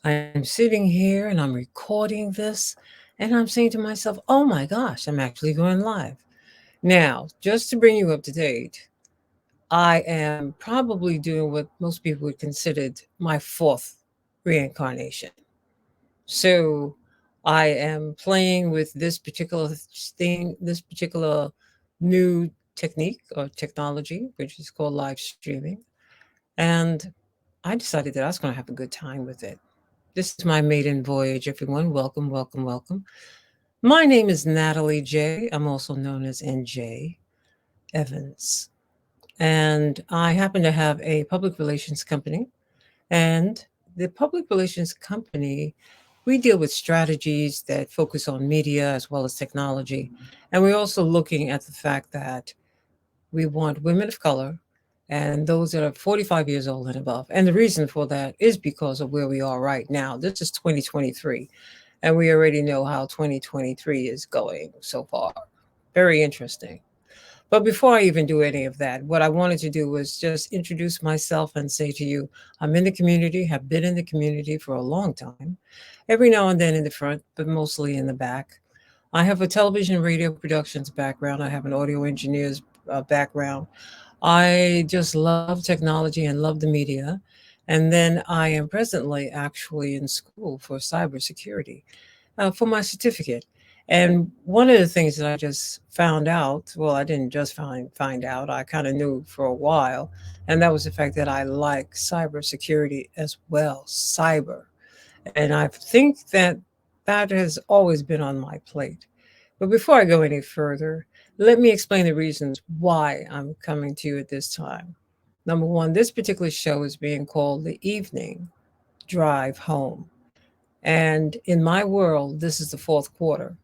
I'm sitting here and I'm recording this, and I'm saying to myself, oh my gosh, I'm actually going live. Now, just to bring you up to date, I am probably doing what most people would consider my fourth reincarnation. So I am playing with this particular thing, this particular new technique or technology, which is called live streaming. And I decided that I was going to have a good time with it. This is my maiden voyage, everyone. Welcome, welcome, welcome. My name is Natalie J. I'm also known as NJ Evans. And I happen to have a public relations company. And the public relations company, we deal with strategies that focus on media as well as technology. And we're also looking at the fact that we want women of color and those that are 45 years old and above. And the reason for that is because of where we are right now. This is 2023, and we already know how 2023 is going so far. Very interesting. But before I even do any of that, what I wanted to do was just introduce myself and say to you, I'm in the community, have been in the community for a long time, every now and then in the front, but mostly in the back. I have a television radio productions background, I have an audio engineer's background. I just love technology and love the media. And then I am presently actually in school for cybersecurity for my certificate. And one of the things that I just found out, well, I didn't just find out, I kind of knew for a while, and that was the fact that I like cybersecurity as well, cyber. And I think that that has always been on my plate. But before I go any further, let me explain the reasons why I'm coming to you at this time. Number one, this particular show is being called The Evening Drive Home. And in my world, this is the fourth quarter.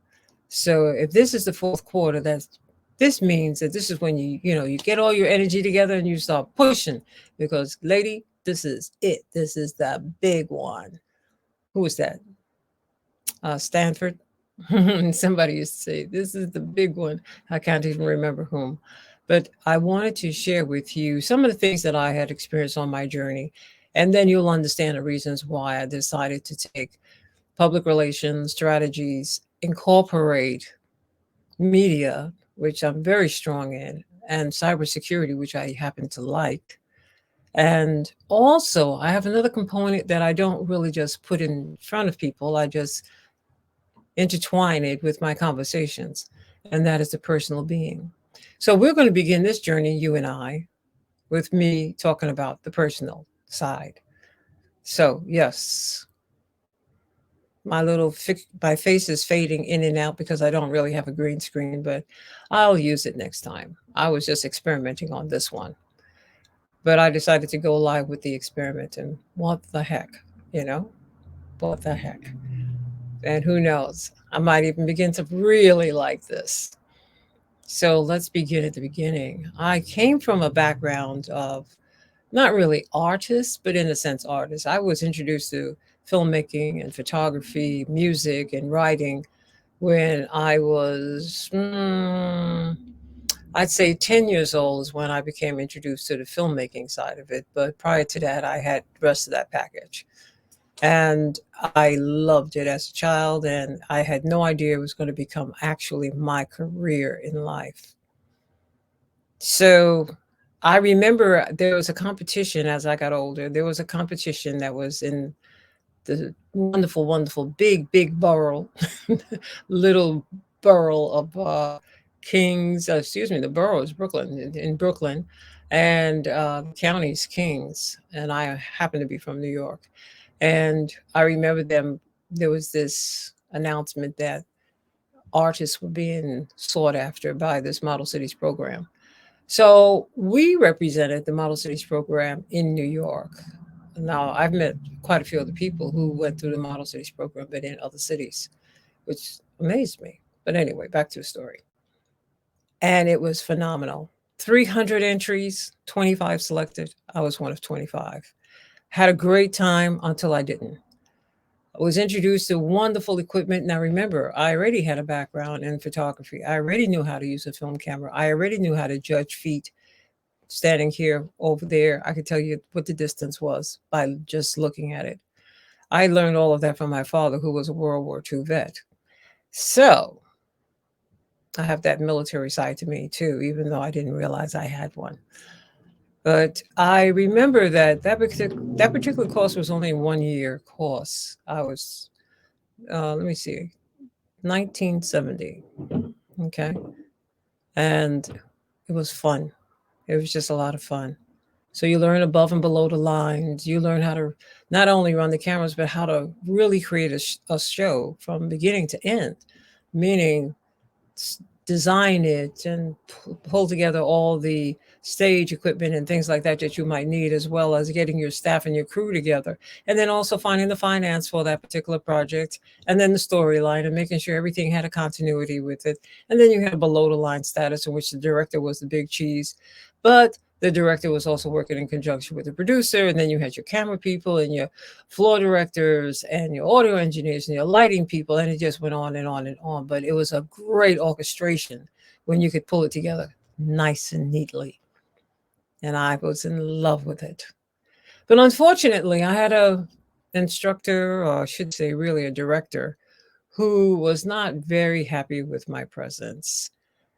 So if this is the fourth quarter, this means that this is when you get all your energy together and you start pushing because lady, this is it. This is the big one. Who was that? Stanford. Somebody used to say, this is the big one. I can't even remember whom. But I wanted to share with you some of the things that I had experienced on my journey. And then you'll understand the reasons why I decided to take public relations strategies, incorporate media, which I'm very strong in, and cybersecurity, which I happen to like. And also, I have another component that I don't really just put in front of people, I just intertwine it with my conversations, and that is the personal being. So, we're going to begin this journey, you and I, with me talking about the personal side. So, yes, my face is fading in and out because I don't really have a green screen, but I'll use it next time. I was just experimenting on this one, but I decided to go live with the experiment, and what the heck, you know, what the heck. And who knows, I might even begin to really like this. So let's begin at the beginning. I came from a background of not really artists, but in a sense, artists. I was introduced to filmmaking and photography, music, and writing when I was, I'd say 10 years old is when I became introduced to the filmmaking side of it. But prior to that, I had the rest of that package. And I loved it as a child, and I had no idea it was going to become actually my career in life. So I remember there was a competition as I got older. There was a competition that was in the wonderful, wonderful, big, big borough, little borough of Kings. Excuse me, the borough is Brooklyn, in Brooklyn, and the county's Kings. And I happen to be from New York. And I remember them. There was this announcement that artists were being sought after by this Model Cities program. So we represented the Model Cities program in New York. Now, I've met quite a few other people who went through the Model Cities program, but in other cities, which amazed me. But anyway, back to the story. And it was phenomenal. 300 entries, 25 selected. I was one of 25. Had a great time until I didn't. I was introduced to wonderful equipment. Now, remember, I already had a background in photography. I already knew how to use a film camera. I already knew how to judge feet standing here over there. I could tell you what the distance was by just looking at it. I learned all of that from my father, who was a World War II vet. So I have that military side to me too, even though I didn't realize I had one. But I remember that that particular course was only a 1 year course. I was, let me see, 1970. Okay. And it was fun. It was just a lot of fun. So you learn above and below the lines. You learn how to not only run the cameras, but how to really create a show from beginning to end, meaning design it and pull together all the stage equipment and things like that that you might need, as well as getting your staff and your crew together, and then also finding the finance for that particular project, and then the storyline and making sure everything had a continuity with it. And then you had below the line status, in which the director was the big cheese, but the director was also working in conjunction with the producer, and then you had your camera people and your floor directors and your audio engineers and your lighting people, and it just went on and on and on. But it was a great orchestration when you could pull it together nice and neatly, and I was in love with it. But unfortunately, I had a instructor, or I should say really a director, who was not very happy with my presence.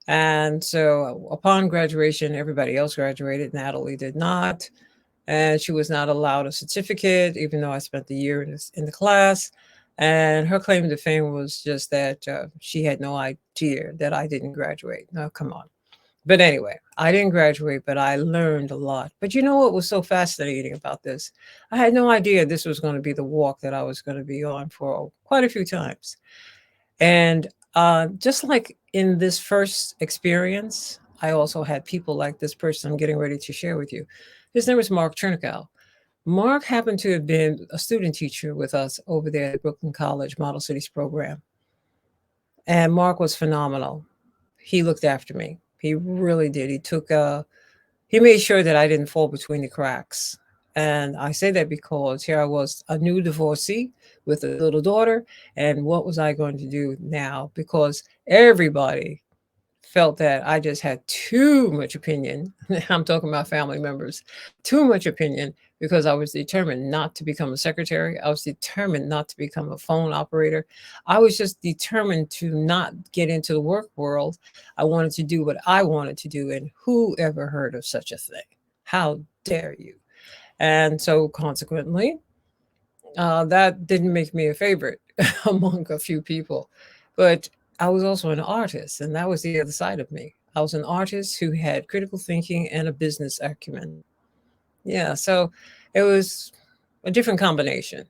And so upon graduation, everybody else graduated. Natalie did not. And she was not allowed a certificate, even though I spent the year in the class. And her claim to fame was just that she had no idea that I didn't graduate. Now, come on. But anyway, I didn't graduate, but I learned a lot. But you know what was so fascinating about this? I had no idea this was going to be the walk that I was going to be on for quite a few times. And just like in this first experience, I also had people like this person I'm getting ready to share with you. His name was Mark Chernow. Mark happened to have been a student teacher with us over there at Brooklyn College Model Cities program. And Mark was phenomenal. He looked after me. He really did. He made sure that I didn't fall between the cracks. And I say that because here I was, a new divorcee with a little daughter. And what was I going to do now? Because everybody felt that I just had too much opinion. I'm talking about family members, too much opinion, because I was determined not to become a secretary. I was determined not to become a phone operator. I was just determined to not get into the work world. I wanted to do what I wanted to do. And who ever heard of such a thing? How dare you? And so, consequently, that didn't make me a favorite among a few people. But I was also an artist, and that was the other side of me. I was an artist who had critical thinking and a business acumen. Yeah, so it was a different combination,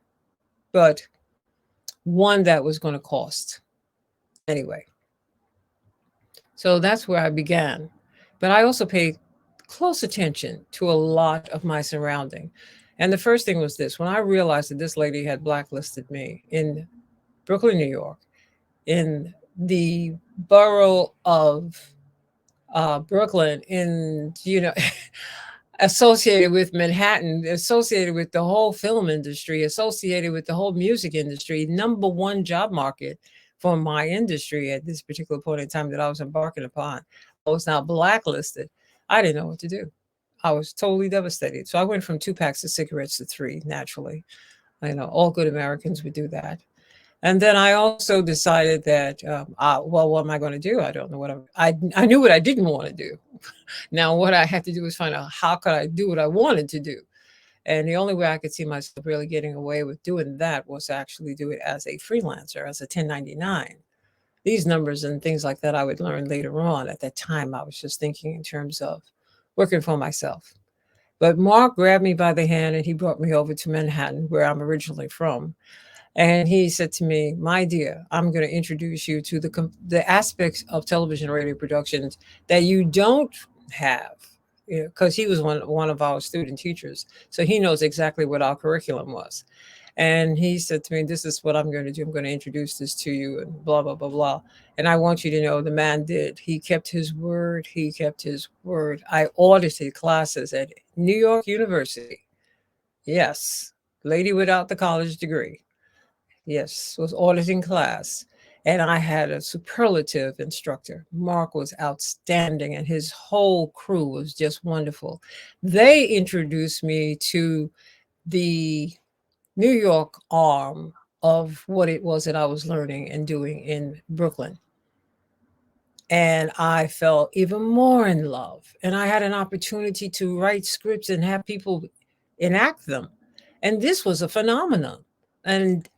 but one that was going to cost anyway. So that's where I began. But I also paid close attention to a lot of my surrounding. And the first thing was this: when I realized that this lady had blacklisted me in Brooklyn, New York, in the borough of Brooklyn, in, associated with Manhattan, associated with the whole film industry, associated with the whole music industry, number one job market for my industry at this particular point in time that I was embarking upon. I was now blacklisted. I didn't know what to do. I was totally devastated. So I went from 2 packs of cigarettes to three, naturally. All good Americans would do that. And then I also decided that, well, what am I going to do? I don't know I knew what I didn't want to do. Now, what I had to do was find out how could I do what I wanted to do. And the only way I could see myself really getting away with doing that was to actually do it as a freelancer, as a 1099. These numbers and things like that I would learn later on. At that time, I was just thinking in terms of working for myself. But Mark grabbed me by the hand and he brought me over to Manhattan, where I'm originally from. And he said to me, "My dear, I'm going to introduce you to the aspects of television and radio productions that you don't have." Because he was one of our student teachers, so he knows exactly what our curriculum was. And he said to me, "This is what I'm going to do. I'm going to introduce this to you," and blah blah blah blah. And I want you to know the man did. He kept his word. He kept his word. I audited classes at New York University. Yes, lady without the college degree. Yes, was auditing class. And I had a superlative instructor. Mark was outstanding, and his whole crew was just wonderful. They introduced me to the New York arm of what it was that I was learning and doing in Brooklyn. And I fell even more in love. And I had an opportunity to write scripts and have people enact them. And this was a phenomenon. And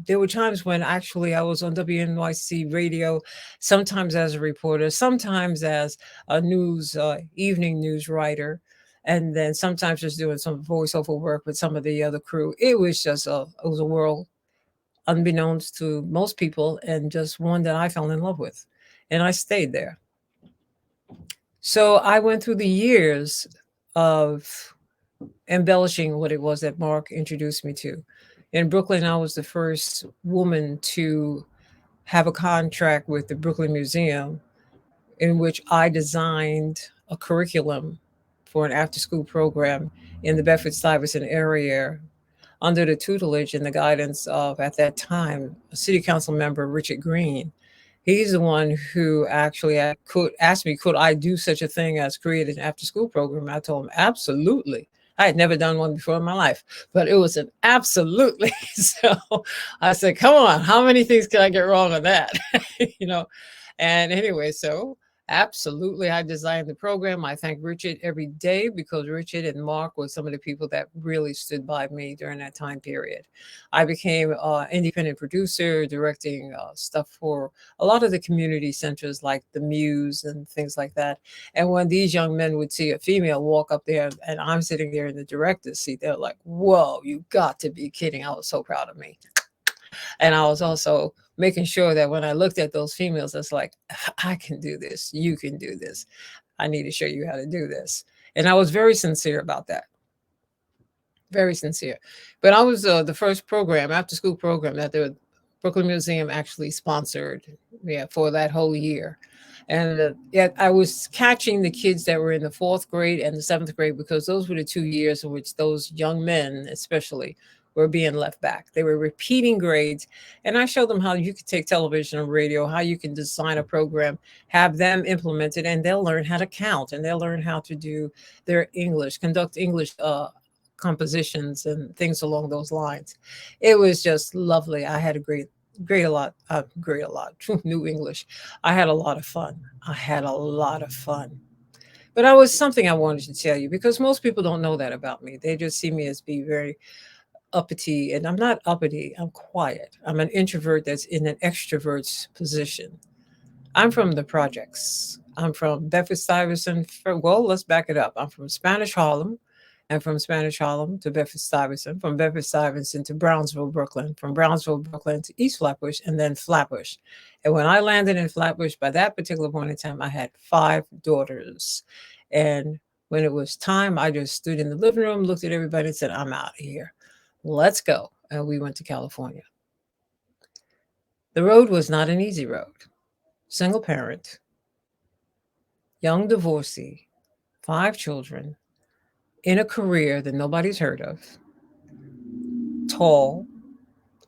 there were times when actually I was on WNYC radio, sometimes as a reporter, sometimes as a evening news writer, and then sometimes just doing some voiceover work with some of the other crew. It was a world unbeknownst to most people, and just one that I fell in love with. And I stayed there. So I went through the years of embellishing what it was that Mark introduced me to. In Brooklyn, I was the first woman to have a contract with the Brooklyn Museum in which I designed a curriculum for an after school program in the Bedford Stuyvesant area under the tutelage and the guidance of, at that time, a city council member, Richard Green. He's the one who actually could ask me, could I do such a thing as create an after school program? I told him, absolutely. I had never done one before in my life, but it was an absolutely. So I said, come on, how many things can I get wrong on that? you know, and anyway, so absolutely, I designed the program. I thank Richard every day because Richard and Mark were some of the people that really stood by me during that time period. I became an independent producer, directing stuff for a lot of the community centers like the Muse and things like that. And when these young men would see a female walk up there and I'm sitting there in the director's seat, they're like, whoa, you got to be kidding. I was so proud of me. And I was also making sure that when I looked at those females, it's like, I can do this. You can do this. I need to show you how to do this. And I was very sincere about that. Very sincere. But I was the first program, after school program, that the Brooklyn Museum actually sponsored, yeah, for that whole year. And yet I was catching the kids that were in the fourth grade and the seventh grade because those were the 2 years in which those young men, especially, were being left back. They were repeating grades. And I showed them how you could take television and radio, how you can design a program, have them implement it, and they'll learn how to count and they'll learn how to do their English, conduct English compositions and things along those lines. It was just lovely. I had a great a lot, New English. I had a lot of fun. I had a lot of fun. But I was something I wanted to tell you because most people don't know that about me. They just see me as being very uppity, and I'm not uppity. I'm quiet. I'm an introvert that's in an extrovert's position. I'm from the projects. I'm from Bedford Stuyvesant. Well, let's back it up. I'm from Spanish Harlem, and from Spanish Harlem to Bedford Stuyvesant, from Bedford Stuyvesant to Brownsville, Brooklyn, from Brownsville, Brooklyn to East Flatbush, and then Flatbush. And when I landed in Flatbush, by that particular point in time, I had 5 daughters. And when it was time, I just stood in the living room, looked at everybody, and said, I'm out of here. Let's go. And we went to California. The road was not an easy road. Single parent, young divorcee, 5 children, in a career that nobody's heard of, tall,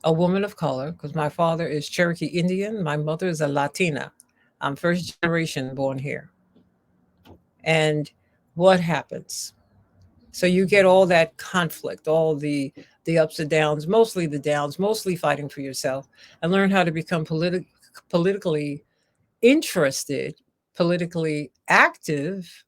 a woman of color, because my father is Cherokee Indian, my mother is a Latina. I'm first generation born here. And what happens? So you get all that conflict, all the ups and downs, mostly the downs, mostly fighting for yourself, and learn how to become politically interested, politically active,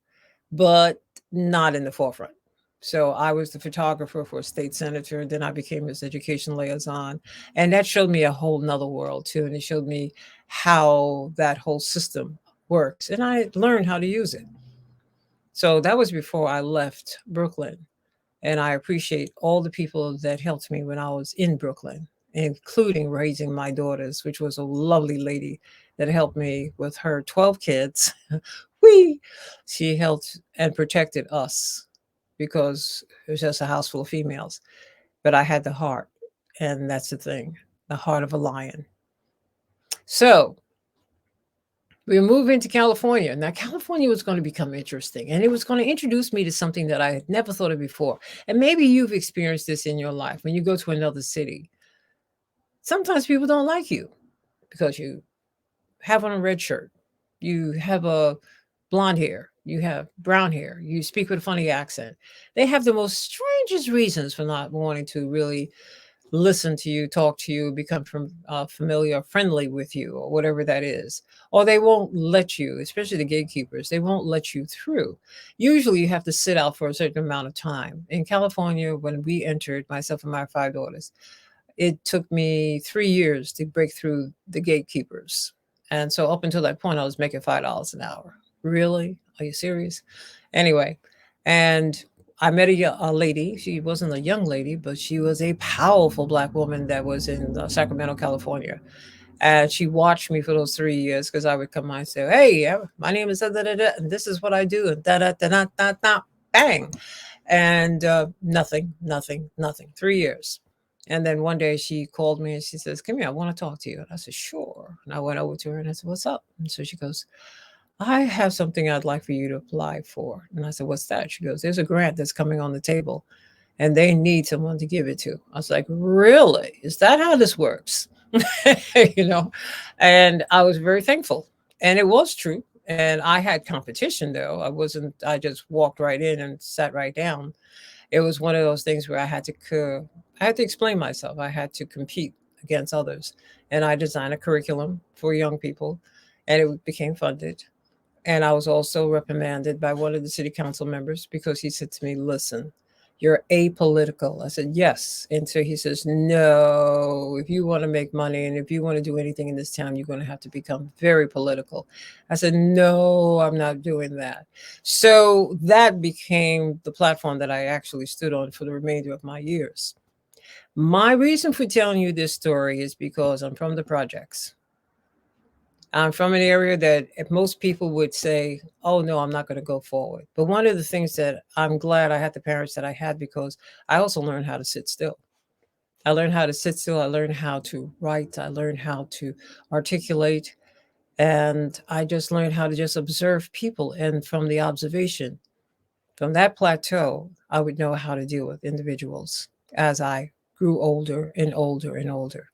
but not in the forefront. So I was the photographer for a state senator, and then I became his education liaison. And that showed me a whole nother world too. And it showed me how that whole system works. And I learned how to use it. So that was before I left Brooklyn. And I appreciate all the people that helped me when I was in Brooklyn, including raising my daughters, which was a lovely lady that helped me with her 12 kids. we She helped and protected us because it was just a house full of females. But I had the heart, and that's the thing, the heart of a lion. So we moved into California. Now, California was going to become interesting, and it was going to introduce me to something that I had never thought of before. And maybe you've experienced this in your life when you go to another city. Sometimes people don't like you because you have on a red shirt, you have a blonde hair, you have brown hair, you speak with a funny accent. They have the most strangest reasons for not wanting to really listen to you, talk to you, become familiar, friendly with you, or whatever that is. Or they won't let you, especially the gatekeepers, they won't let you through. Usually you have to sit out for a certain amount of time. In California, when we entered, myself and my 5 daughters, it took me 3 years to break through the gatekeepers. And so up until that point, I was making $5 an hour. Really? Are you serious? Anyway, and I met a lady. She wasn't a young lady, but she was a powerful Black woman that was in Sacramento, California. And she watched me for those 3 years because I would come on and say, "Hey, my name is da da da da, and this is what I do," and da da da da da da, bang, and nothing, nothing, nothing. 3 years. And then one day she called me and she says, "Come here, I want to talk to you." And I said, "Sure." And I went over to her and I said, "What's up?" And so she goes, "I have something I'd like for you to apply for." And I said, "What's that?" She goes, "There's a grant that's coming on the table and they need someone to give it to." I was like, "Really? Is that how this works?" you know, and I was very thankful. And it was true. And I had competition though. I just walked right in and sat right down. It was one of those things where I had to explain myself. I had to compete against others. And I designed a curriculum for young people and it became funded. And I was also reprimanded by one of the city council members because he said to me, "Listen, you're apolitical." I said, "Yes." And so he says, "No, if you want to make money and if you want to do anything in this town, you're going to have to become very political." I said, "No, I'm not doing that." So that became the platform that I actually stood on for the remainder of my years. My reason for telling you this story is because I'm from the projects. I'm from an area that if most people would say, "Oh, no, I'm not going to go forward." But one of the things that I'm glad I had the parents that I had because I also learned how to sit still. I learned how to sit still. I learned how to write. I learned how to articulate. And I just learned how to just observe people. And from the observation, from that plateau, I would know how to deal with individuals as I grew older and older and older.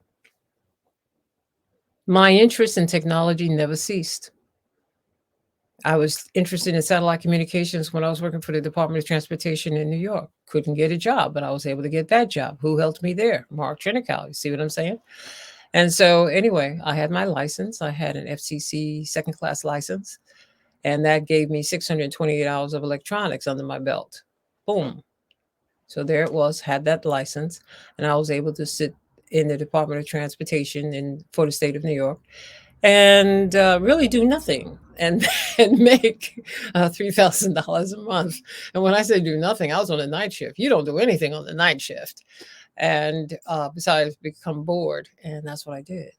My interest in technology never ceased. I was interested in satellite communications when I was working for the Department of Transportation in New York. Couldn't get a job, but I was able to get that job. Who helped me there? Mark Trinical. You see what I'm saying? And so, anyway, I had my license. I had an FCC second class license, and that gave me 628 hours of electronics under my belt. Boom. So there it was, had that license, and I was able to sit in the Department of Transportation for the state of New York and really do nothing and and make $3,000 a month. And when I say do nothing, I was on a night shift. You don't do anything on the night shift, and besides become bored, and that's what I did.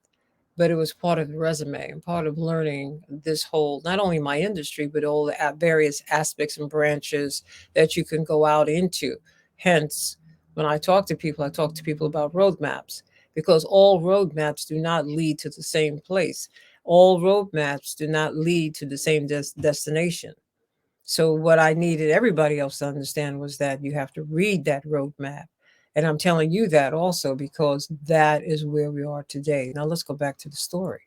But it was part of the resume and part of learning this whole not only my industry but all the various aspects and branches that you can go out into. Hence, when I talk to people, I talk to people about roadmaps because all roadmaps do not lead to the same place. All roadmaps do not lead to the same destination. So, what I needed everybody else to understand was that you have to read that roadmap. And I'm telling you that also because that is where we are today. Now, let's go back to the story.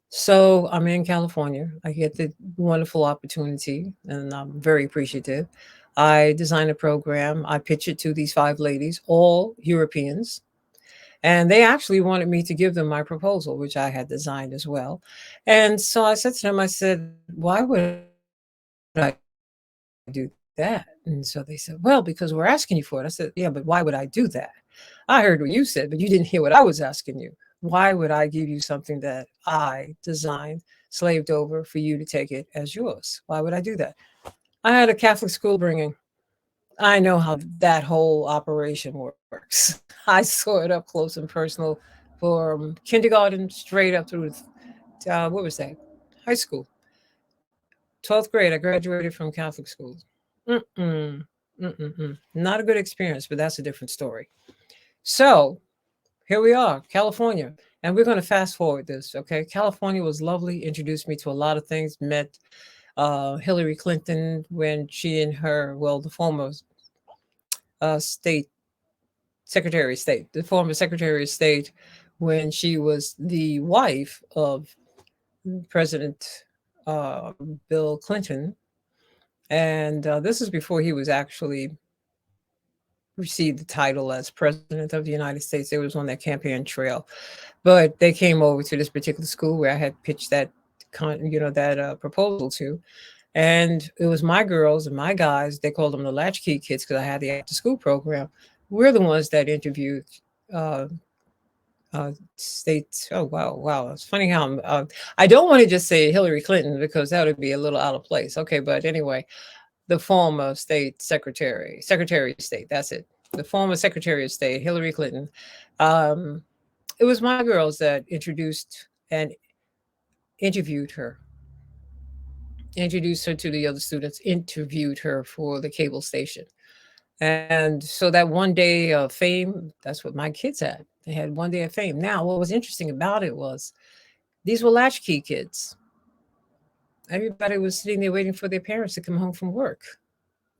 So, I'm in California. I get the wonderful opportunity, and I'm very appreciative. I design a program, I pitch it to these 5 ladies, all Europeans. And they actually wanted me to give them my proposal, which I had designed as well. And so I said to them, I said, "Why would I do that?" And so they said, "Well, because we're asking you for it." I said, "Yeah, but why would I do that? I heard what you said, but you didn't hear what I was asking you. Why would I give you something that I designed, slaved over for you to take it as yours? Why would I do that?" I had a Catholic school bringing. I know how that whole operation works. I saw it up close and personal from kindergarten straight up through, what was that? High school. 12th grade, I graduated from Catholic school. Mm-mm, mm-mm-mm. Not a good experience, but that's a different story. So here we are, California. And we're going to fast forward this, okay? California was lovely, introduced me to a lot of things, met Hillary Clinton when she and her, well, the former state secretary of state, the former secretary of state, when she was the wife of President uh, Bill Clinton. And this is before he was actually received the title as president of the United States. They was on that campaign trail, but they came over to this particular school where I had pitched that, that proposal to, and it was my girls and my guys. They called them the latchkey kids because I had the after school program. We're the ones that interviewed uh, states. Oh wow, wow! It's funny how I don't want to just say Hillary Clinton because that would be a little out of place. Okay, but anyway, the former state secretary, Secretary of State. That's it. The former Secretary of State, Hillary Clinton. Um, it was my girls that introduced and interviewed her, introduced her to the other students, interviewed her for the cable station. And so that one day of fame, that's what my kids had. They had one day of fame. Now, what was interesting about it was these were latchkey kids. Everybody was sitting there waiting for their parents to come home from work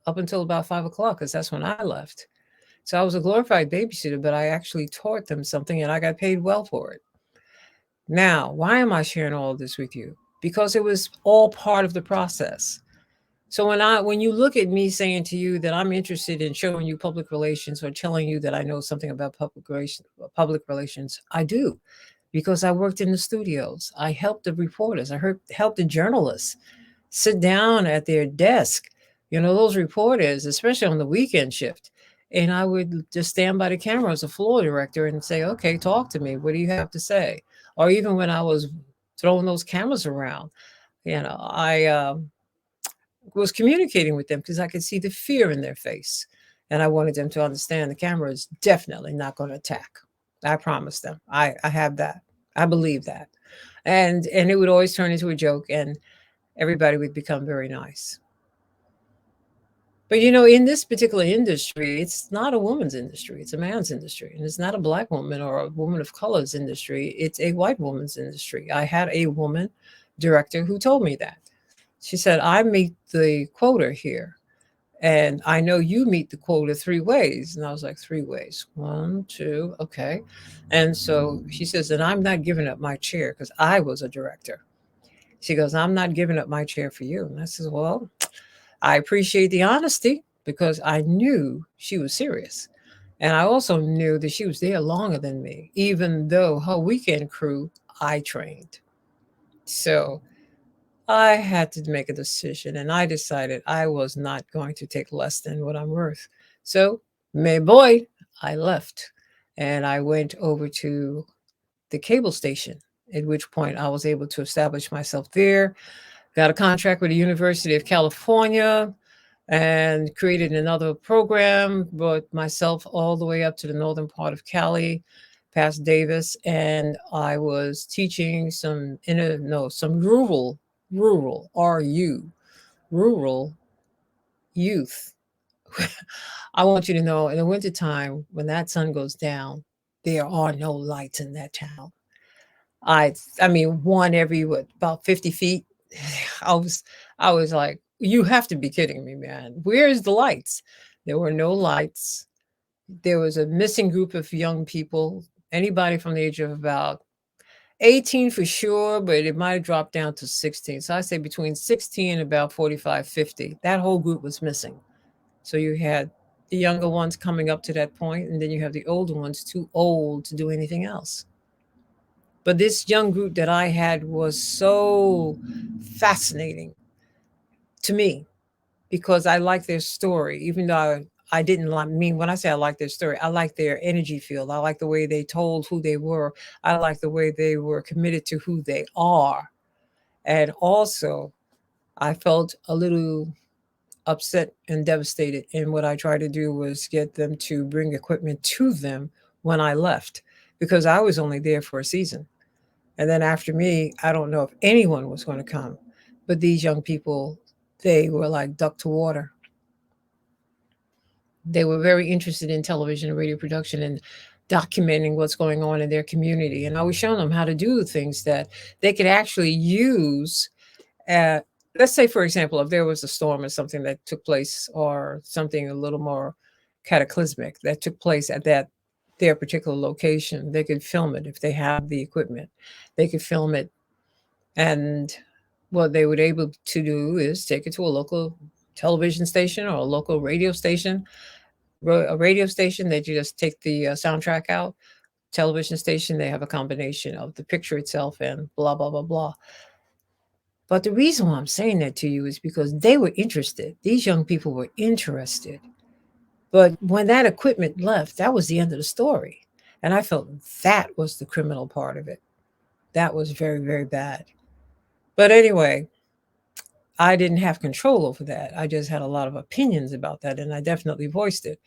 up until about 5 o'clock, because that's when I left. So I was a glorified babysitter, but I actually taught them something and I got paid well for it. Now, why am I sharing all of this with you? Because it was all part of the process. So when you look at me saying to you that I'm interested in showing you public relations or telling you that I know something about public relations, I do, because I worked in the studios. I helped the reporters. Helped the journalists sit down at their desk. Those reporters, especially on the weekend shift, and I would just stand by the camera as a floor director and say, "Okay, talk to me. What do you have to say?" Or even when I was throwing those cameras around, I was communicating with them because I could see the fear in their face. And I wanted them to understand the camera is definitely not going to attack. I promise them. I have that. I believe that. And it would always turn into a joke and everybody would become very nice. But in this particular industry, it's not a woman's industry, it's a man's industry. And it's not a black woman or a woman of color's industry, it's a white woman's industry. I had a woman director who told me that. She said, I meet the quota here. And I know you meet the quota 3 ways. And I was like, 3 ways. One, two, okay. And so she says, and I'm not giving up my chair because I was a director. She goes, I'm not giving up my chair for you. And I says, well, I appreciate the honesty because I knew she was serious. And I also knew that she was there longer than me, even though her weekend crew I trained. So I had to make a decision, and I decided I was not going to take less than what I'm worth. So, may boy, I left and I went over to the cable station, at which point I was able to establish myself there, got a contract with the University of California, and created another program, brought myself all the way up to the northern part of Cali, past Davis, and I was teaching some some rural rural youth. I want you to know in the wintertime, when that sun goes down, there are no lights in that town. I mean, one every what, about 50 feet. I was I was like, you have to be kidding me, man. Where's the lights? There were no lights. There was a missing group of young people, anybody from the age of about 18 for sure, but it might have dropped down to 16. So I say between 16 and about 45, 50. That whole group was missing. So you had the younger ones coming up to that point, and then you have the older ones too old to do anything else. But this young group that I had was so fascinating to me because I like their story, even though I didn't like mean when I say I like their story, I like their energy field. I like the way they told who they were. I like the way they were committed to who they are. And also, I felt a little upset and devastated. And what I tried to do was get them to bring equipment to them when I left because I was only there for a season. And then after me, I don't know if anyone was going to come. But these young people, they were like duck to water. They were very interested in television and radio production and documenting what's going on in their community. And I was showing them how to do things that they could actually use. At, let's say, for example, if there was a storm or something that took place, or something a little more cataclysmic that took place at their particular location, they could film it if they have the equipment. They could film it, and what they would able to do is take it to a local television station or a local radio station, a radio station that you just take the soundtrack out. Television station, they have a combination of the picture itself and blah, blah, blah, blah. But the reason why I'm saying that to you is because they were interested. These young people were interested. But when that equipment left, that was the end of the story. And I felt that was the criminal part of it. That was very, very bad. But anyway, I didn't have control over that. I just had a lot of opinions about that. And I definitely voiced it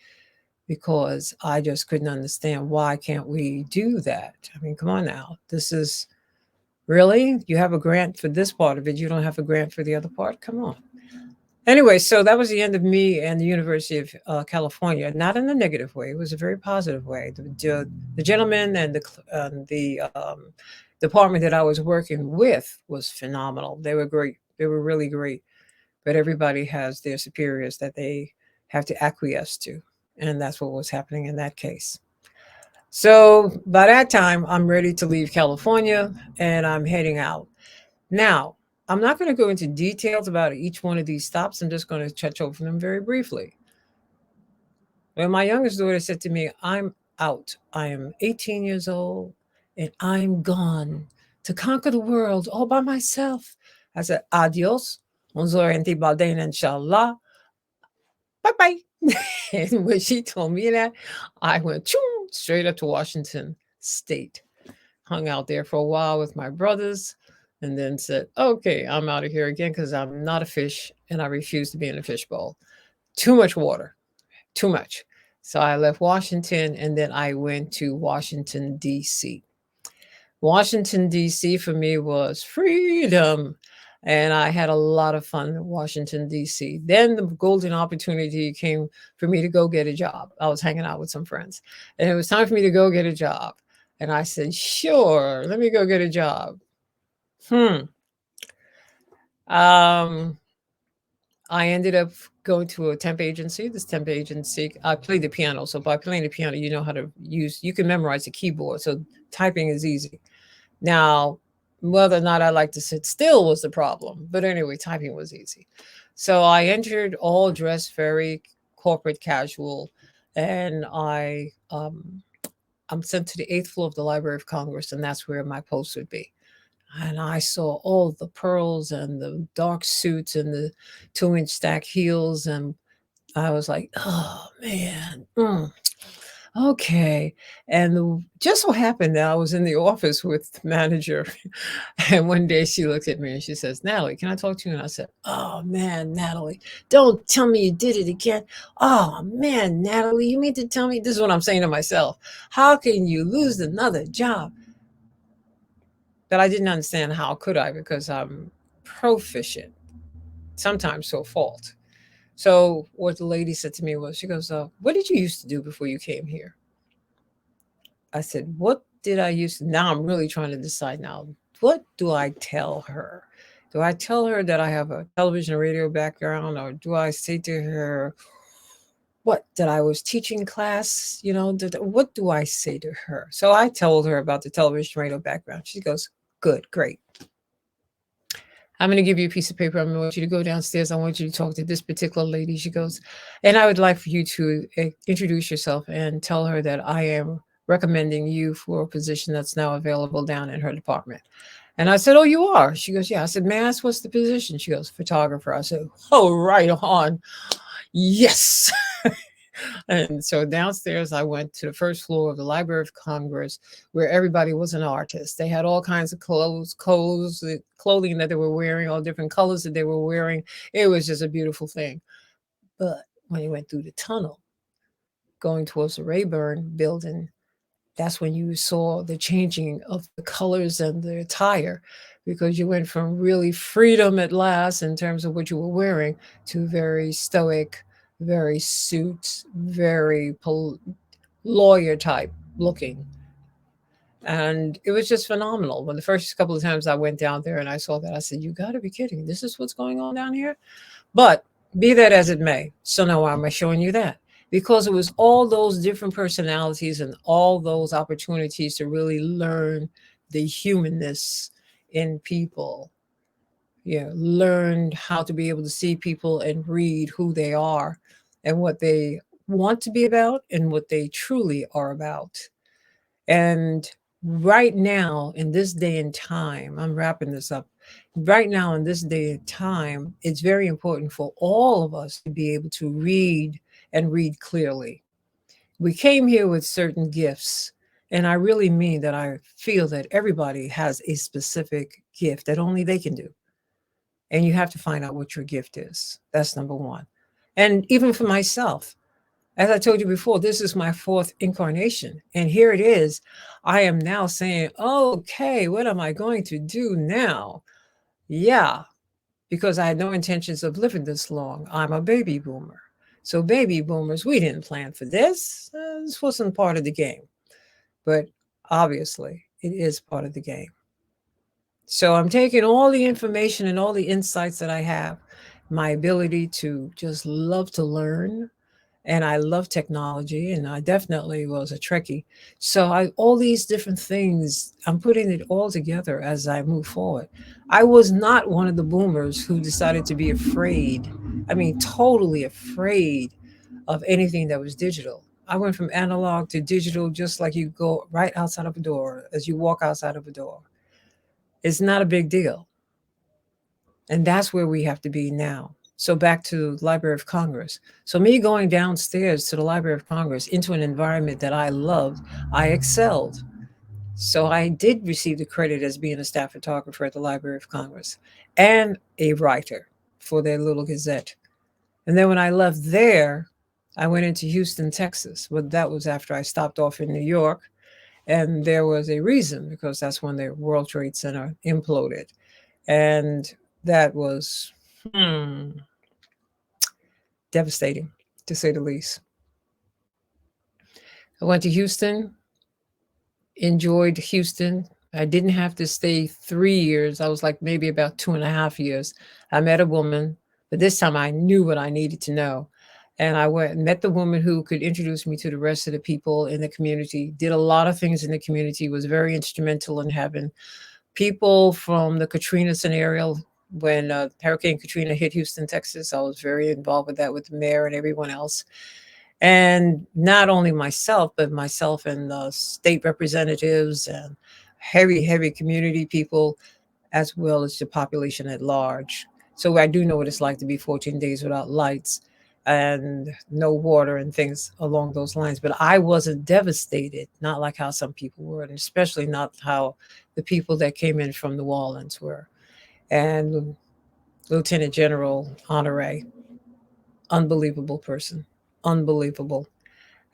because I just couldn't understand why can't we do that? I mean, come on now. This is really, you have a grant for this part of it. You don't have a grant for the other part. Come on. Anyway, so that was the end of me and the University of California. Not in a negative way; it was a very positive way. The gentleman and the department that I was working with was phenomenal. They were great. They were really great. But everybody has their superiors that they have to acquiesce to, and that's what was happening in that case. So by that time, I'm ready to leave California and I'm heading out. Now, I'm not going to go into details about each one of these stops. I'm just going to touch over them very briefly. When my youngest daughter said to me, I'm out. I am 18 years old and I'm gone to conquer the world all by myself. I said, adios. Unzor enti baldain inshallah. Bye bye. And when she told me that, I went straight up to Washington State, hung out there for a while with my brothers, and then said, okay, I'm out of here again because I'm not a fish and I refuse to be in a fishbowl. Too much water, too much. So I left Washington and then I went to Washington, D.C. Washington, D.C. for me was freedom. And I had a lot of fun in Washington, D.C. Then the golden opportunity came for me to go get a job. I was hanging out with some friends, and it was time for me to go get a job. And I said, sure, let me go get a job. Hmm. Um, I ended up going to a temp agency. This temp agency, I played the piano. So by playing the piano, you know how to use, you can memorize the keyboard. So typing is easy. Now, whether or not I like to sit still was the problem. But anyway, typing was easy. So I entered all dressed very corporate casual, and I'm sent to the eighth floor of the Library of Congress, and that's where my post would be. And I saw all the pearls and the dark suits and the 2-inch stack heels, and I was like, oh man, okay. And just so happened that I was in the office with the manager. And one day she looked at me and she says, Natalie, can I talk to you? And I said, oh man, Natalie, don't tell me you did it again. Oh man, Natalie, you mean to tell me? This is what I'm saying to myself. How can you lose another job? But I didn't understand how could I, because I'm proficient, sometimes so fault. So what the lady said to me was, she goes, what did you used to do before you came here? I said, what did I used to? Now I'm really trying to decide now. What do I tell her? Do I tell her that I have a television and radio background, or do I say to her, what, that I was teaching class? You know, what do I say to her? So I told her about the television and radio background. She goes, good, great. I'm going to give you a piece of paper. I want you to go downstairs. I want you to talk to this particular lady. She goes, and I would like for you to introduce yourself and tell her that I am recommending you for a position that's now available down in her department. And I said, oh, you are? She goes, yeah. I said, may I ask what's the position? She goes, photographer. I said, oh, right on. Yes. And so downstairs, I went to the first floor of the Library of Congress, where everybody was an artist. They had all kinds of clothing that they were wearing, all different colors that they were wearing. It was just a beautiful thing. But when you went through the tunnel, going towards the Rayburn building, that's when you saw the changing of the colors and the attire, because you went from really freedom at last in terms of what you were wearing to very stoic, very suit, very lawyer type looking. And it was just phenomenal. When the first couple of times I went down there and I saw that, I said, you got to be kidding. This is what's going on down here? But be that as it may, so now why am I showing you that? Because it was all those different personalities and all those opportunities to really learn the humanness in people. Yeah, learned how to be able to see people and read who they are and what they want to be about and what they truly are about. And right now, in this day and time, I'm wrapping this up. Right now, in this day and time, it's very important for all of us to be able to read and read clearly. We came here with certain gifts. And I really mean that I feel that everybody has a specific gift that only they can do. And you have to find out what your gift is. That's number one. And even for myself, as I told you before, this is my fourth incarnation. And here it is. I am now saying, okay, what am I going to do now? Yeah, because I had no intentions of living this long. I'm a baby boomer. So, baby boomers, we didn't plan for this. This wasn't part of the game. But obviously, it is part of the game. So, I'm taking all the information and all the insights that I have, my ability to just love to learn, and I love technology, and I definitely was a Trekkie. So all these different things, I'm putting it all together as I move forward. I was not one of the boomers who decided to be afraid. I mean, totally afraid of anything that was digital. I went from analog to digital just like you go right outside of a door as you walk outside of a door. It's not a big deal. And that's where we have to be now. So back to Library of Congress. So me going downstairs to the Library of Congress into an environment that I loved, I excelled. So I did receive the credit as being a staff photographer at the Library of Congress and a writer for their little gazette. And then when I left there, I went into Houston, Texas. But that was after I stopped off in New York. And there was a reason because that's when the World Trade Center imploded. And that was devastating, to say the least. I went to Houston, enjoyed Houston. I didn't have to stay 3 years. I was like maybe about 2.5 years. I met a woman, but this time I knew what I needed to know. And I went and met the woman who could introduce me to the rest of the people in the community, did a lot of things in the community, was very instrumental in having people from the Katrina scenario when Hurricane Katrina hit Houston, Texas. I was very involved with that with the mayor and everyone else. And not only myself, but myself and the state representatives and heavy community people, as well as the population at large. So I do know what it's like to be 14 days without lights and no water and things along those lines. But I wasn't devastated, not like how some people were, and especially not how the people that came in from New Orleans were. And Lieutenant General Honore, unbelievable person, unbelievable.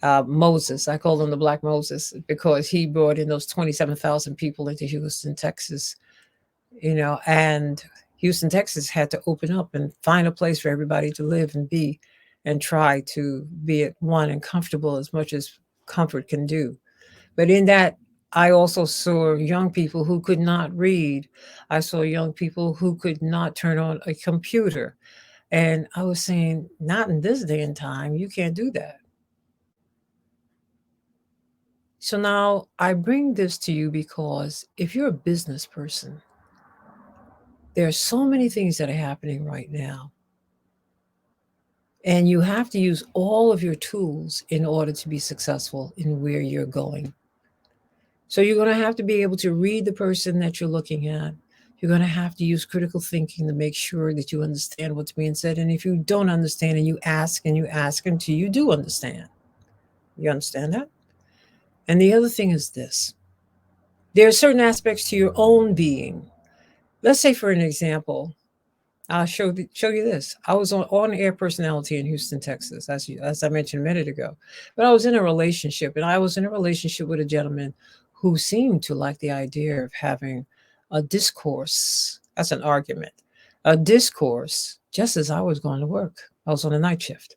Moses, I call him the Black Moses because he brought in those 27,000 people into Houston, Texas, and Houston, Texas had to open up and find a place for everybody to live and be and try to be at one and comfortable as much as comfort can do. But in that, I also saw young people who could not read. I saw young people who could not turn on a computer. And I was saying, not in this day and time, you can't do that. So now I bring this to you because if you're a business person, there are so many things that are happening right now. And you have to use all of your tools in order to be successful in where you're going. So you're going to have to be able to read the person that you're looking at. You're going to have to use critical thinking to make sure that you understand what's being said. And if you don't understand and you ask until you do understand. You understand that? And the other thing is this. There are certain aspects to your own being. Let's say, for an example, I'll show you this. I was on air personality in Houston, Texas, as I mentioned a minute ago. But I was in a relationship, and I was in a relationship with a gentleman who seemed to like the idea of having a discourse. That's an argument. A discourse just as I was going to work. I was on a night shift.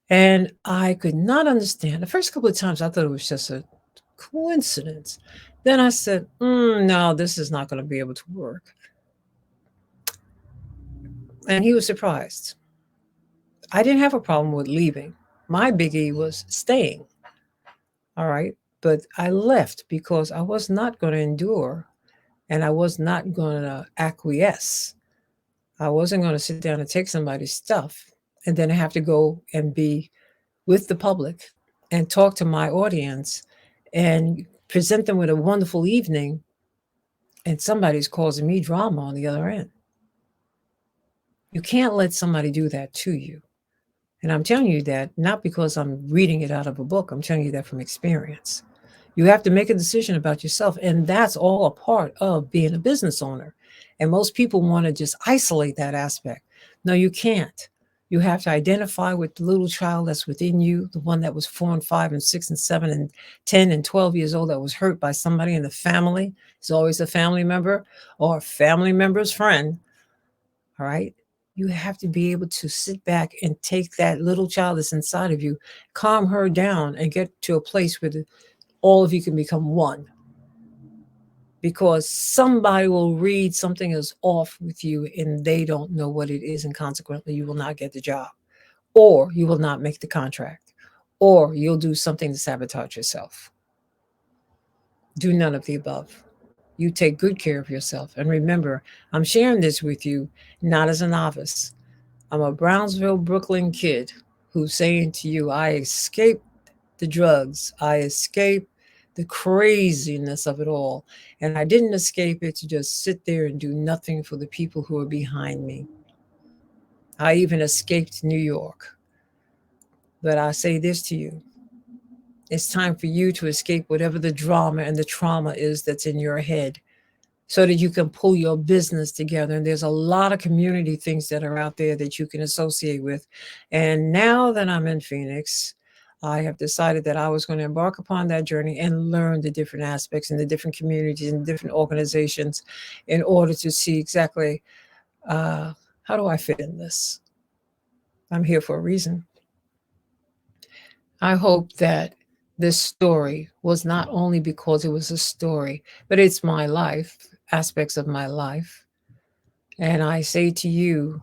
And I could not understand. The first couple of times I thought it was just a coincidence. Then I said, no, this is not going to be able to work. And he was surprised. I didn't have a problem with leaving. My biggie was staying. All right. But I left because I was not going to endure and I was not going to acquiesce. I wasn't going to sit down and take somebody's stuff and then have to go and be with the public and talk to my audience and present them with a wonderful evening, and somebody's causing me drama on the other end. You can't let somebody do that to you. And I'm telling you that not because I'm reading it out of a book, I'm telling you that from experience. You have to make a decision about yourself, and that's all a part of being a business owner. And most people want to just isolate that aspect. No, you can't. You have to identify with the little child that's within you, the one that was 4 and 5 and 6 and 7 and 10 and 12 years old that was hurt by somebody in the family. It's always a family member or a family member's friend. All right. You have to be able to sit back and take that little child that's inside of you, calm her down, and get to a place where all of you can become one, because somebody will read something is off with you and they don't know what it is, and consequently you will not get the job, or you will not make the contract, or you'll do something to sabotage yourself. Do none of the above. You take good care of yourself, and remember, I'm sharing this with you not as a novice. I'm a Brownsville, Brooklyn kid who's saying to you, I escaped the drugs. I escaped the craziness of it all. And I didn't escape it to just sit there and do nothing for the people who are behind me. I even escaped New York. But I say this to you, it's time for you to escape whatever the drama and the trauma is that's in your head, so that you can pull your business together. And there's a lot of community things that are out there that you can associate with. And now that I'm in Phoenix, I have decided that I was going to embark upon that journey and learn the different aspects and the different communities and different organizations in order to see exactly, uh, how do I fit in this? I'm here for a reason. I hope that this story was not only because it was a story, but it's my life, aspects of my life. And I say to you,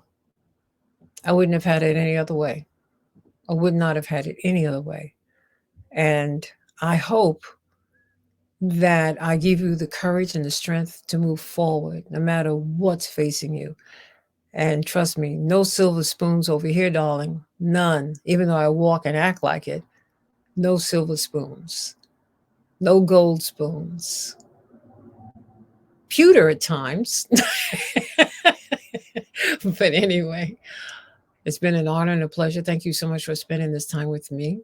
I wouldn't have had it any other way. I would not have had it any other way. And I hope that I give you the courage and the strength to move forward no matter what's facing you. And trust me, no silver spoons over here, darling. None. Even though I walk and act like it, no silver spoons, no gold spoons. Pewter at times. But anyway, it's been an honor and a pleasure. Thank you so much for spending this time with me.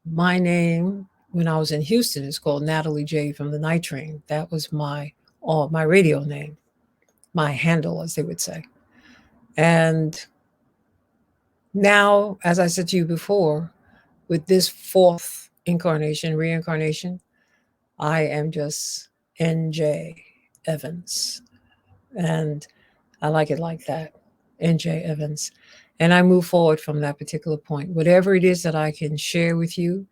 My name, when I was in Houston, is called Natalie J from the Night Train. That was my radio name, my handle, as they would say. And now, as I said to you before, with this fourth incarnation, reincarnation, I am just NJ Evans. And I like it like that, NJ Evans. And I move forward from that particular point. Whatever it is that I can share with you,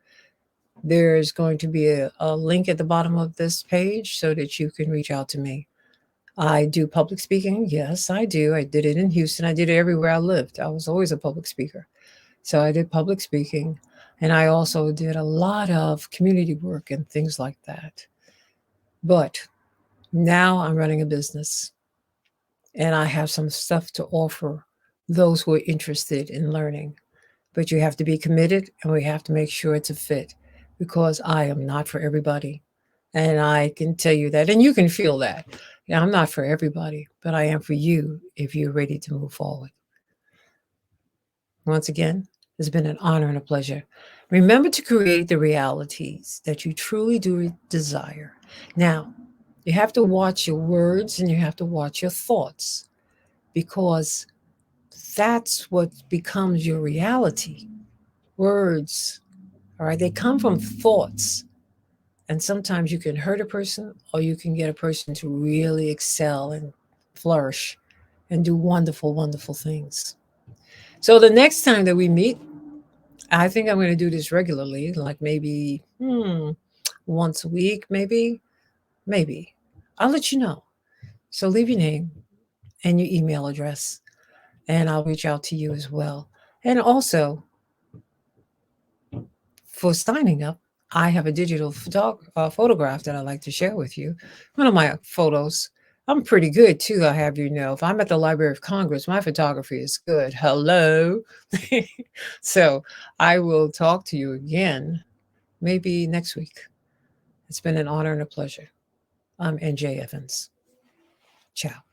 there's going to be a link at the bottom of this page so that you can reach out to me. I do public speaking. Yes, I do. I did it in Houston. I did it everywhere I lived. I was always a public speaker. So I did public speaking. And I also did a lot of community work and things like that. But now I'm running a business and I have some stuff to offer those who are interested in learning. But you have to be committed and we have to make sure it's a fit, because I am not for everybody. And I can tell you that, and you can feel that. Yeah, I'm not for everybody, but I am for you if you're ready to move forward. Once again, it's been an honor and a pleasure. Remember to create the realities that you truly do desire. Now, you have to watch your words and you have to watch your thoughts, because that's what becomes your reality. Words, all right, they come from thoughts. And sometimes you can hurt a person or you can get a person to really excel and flourish and do wonderful, wonderful things. So the next time that we meet, I think I'm going to do this regularly, like maybe once a week, maybe. I'll let you know. So leave your name and your email address, and I'll reach out to you as well. And also, for signing up, I have a digital photograph that I like to share with you. One of my photos. I'm pretty good too, I have you know. If I'm at the Library of Congress, my photography is good. Hello. So I will talk to you again maybe next week. It's been an honor and a pleasure. I'm NJ Evans. Ciao.